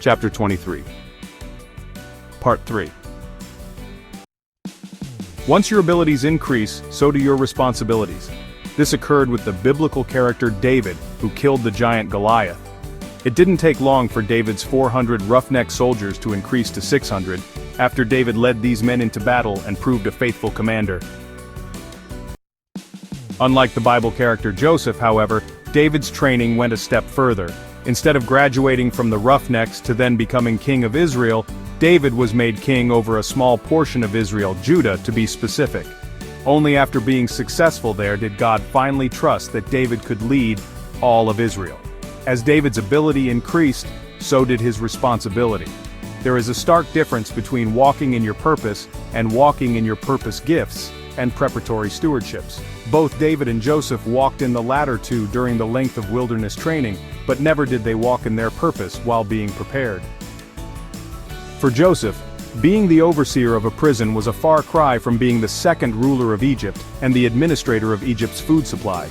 Chapter 23. Part 3. Once your abilities increase, so do your responsibilities. This occurred with the biblical character David, who killed the giant Goliath. It didn't take long for David's 400 roughneck soldiers to increase to 600, after David led these men into battle and proved a faithful commander. Unlike the Bible character Joseph, however, David's training went a step further. Instead of graduating from the roughnecks to then becoming king of Israel, David was made king over a small portion of Israel, Judah to be specific. Only after being successful there did God finally trust that David could lead all of Israel. As David's ability increased, so did his responsibility. There is a stark difference between walking in your purpose and walking in your purpose gifts and preparatory stewardships. Both David and Joseph walked in the latter two during the length of wilderness training, but never did they walk in their purpose while being prepared. For Joseph, being the overseer of a prison was a far cry from being the second ruler of Egypt and the administrator of Egypt's food supply.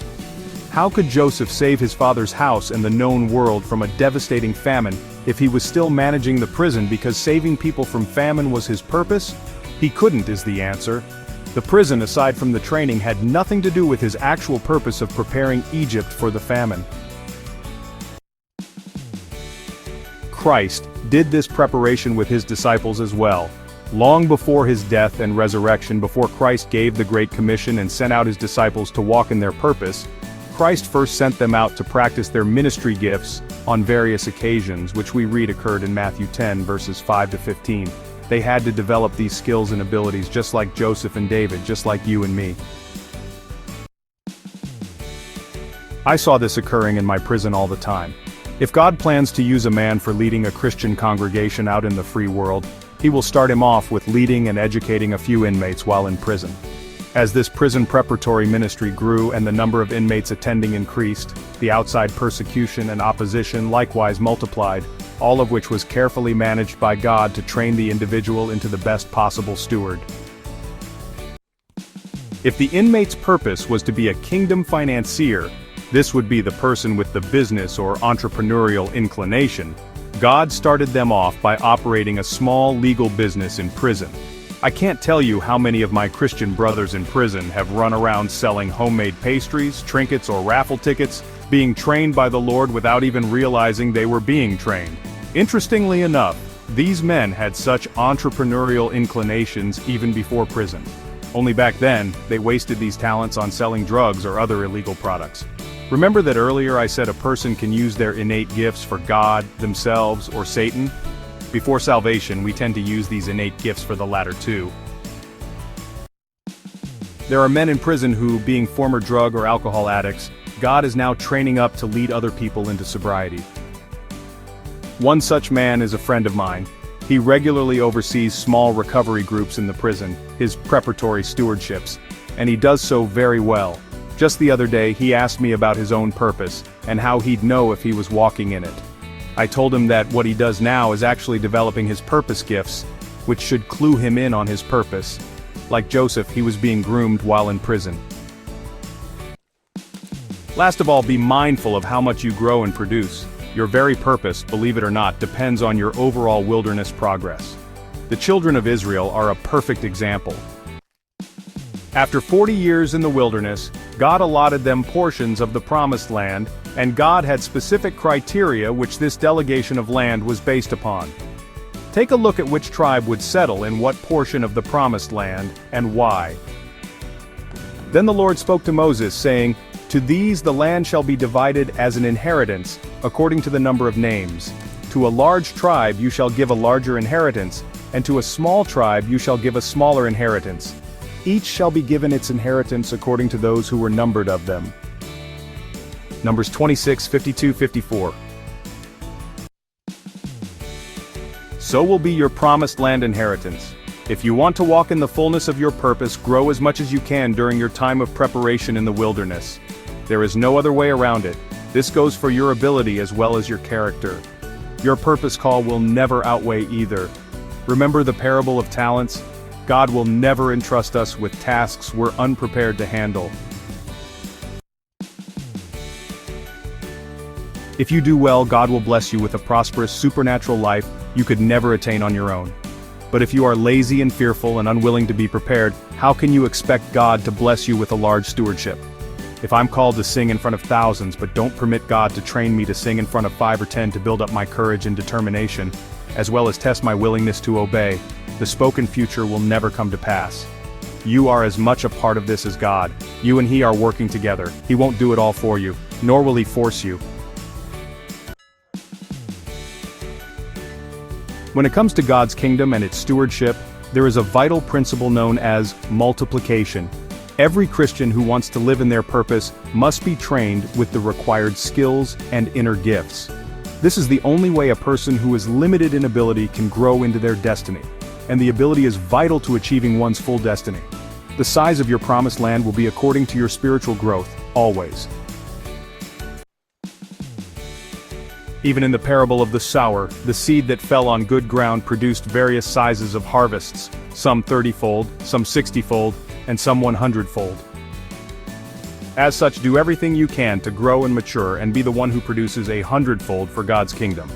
How could Joseph save his father's house and the known world from a devastating famine if he was still managing the prison because saving people from famine was his purpose? He couldn't is the answer. The prison, aside from the training, had nothing to do with his actual purpose of preparing Egypt for the famine. Christ did this preparation with his disciples as well. Long before his death and resurrection, before Christ gave the Great Commission and sent out his disciples to walk in their purpose, Christ first sent them out to practice their ministry gifts on various occasions, which we read occurred in Matthew 10 verses 5 to 15. They had to develop these skills and abilities just like Joseph and David, just like you and me. I saw this occurring in my prison all the time. If God plans to use a man for leading a Christian congregation out in the free world, he will start him off with leading and educating a few inmates while in prison. As this prison preparatory ministry grew and the number of inmates attending increased, the outside persecution and opposition likewise multiplied, all of which was carefully managed by God to train the individual into the best possible steward. If the inmate's purpose was to be a kingdom financier, this would be the person with the business or entrepreneurial inclination. God started them off by operating a small legal business in prison. I can't tell you how many of my Christian brothers in prison have run around selling homemade pastries, trinkets, or raffle tickets, being trained by the Lord without even realizing they were being trained. Interestingly enough, these men had such entrepreneurial inclinations even before prison. Only back then, they wasted these talents on selling drugs or other illegal products. Remember that earlier I said a person can use their innate gifts for God, themselves, or Satan? Before salvation, we tend to use these innate gifts for the latter too. There are men in prison who, being former drug or alcohol addicts, God is now training up to lead other people into sobriety. One such man is a friend of mine. He regularly oversees small recovery groups in the prison, his preparatory stewardships, and he does so very well. Just the other day he asked me about his own purpose, and how he'd know if he was walking in it. I told him that what he does now is actually developing his purpose gifts, which should clue him in on his purpose. Like Joseph, he was being groomed while in prison. Last of all, be mindful of how much you grow and produce. Your very purpose, believe it or not, depends on your overall wilderness progress. The children of Israel are a perfect example. After 40 years in the wilderness, God allotted them portions of the promised land, and God had specific criteria which this delegation of land was based upon. Take a look at which tribe would settle in what portion of the promised land, and why. Then the Lord spoke to Moses, saying, "To these the land shall be divided as an inheritance, according to the number of names. To a large tribe you shall give a larger inheritance, and to a small tribe you shall give a smaller inheritance. Each shall be given its inheritance according to those who were numbered of them." Numbers 26, 52, 54. So will be your promised land inheritance. If you want to walk in the fullness of your purpose, grow as much as you can during your time of preparation in the wilderness. There is no other way around it. This goes for your ability as well as your character. Your purpose call will never outweigh either. Remember the parable of talents? God will never entrust us with tasks we're unprepared to handle. If you do well, God will bless you with a prosperous supernatural life you could never attain on your own. But if you are lazy and fearful and unwilling to be prepared, how can you expect God to bless you with a large stewardship? If I'm called to sing in front of thousands but don't permit God to train me to sing in front of 5 or 10 to build up my courage and determination, as well as test my willingness to obey, the spoken future will never come to pass. You are as much a part of this as God. You and He are working together. He won't do it all for you, nor will He force you. When it comes to God's kingdom and its stewardship, there is a vital principle known as multiplication. Every Christian who wants to live in their purpose must be trained with the required skills and inner gifts. This is the only way a person who is limited in ability can grow into their destiny, and the ability is vital to achieving one's full destiny. The size of your promised land will be according to your spiritual growth, always. Even in the parable of the sower, the seed that fell on good ground produced various sizes of harvests, some 30-fold, some 60-fold, and some 100-fold. As such, do everything you can to grow and mature and be the one who produces 100-fold for God's kingdom.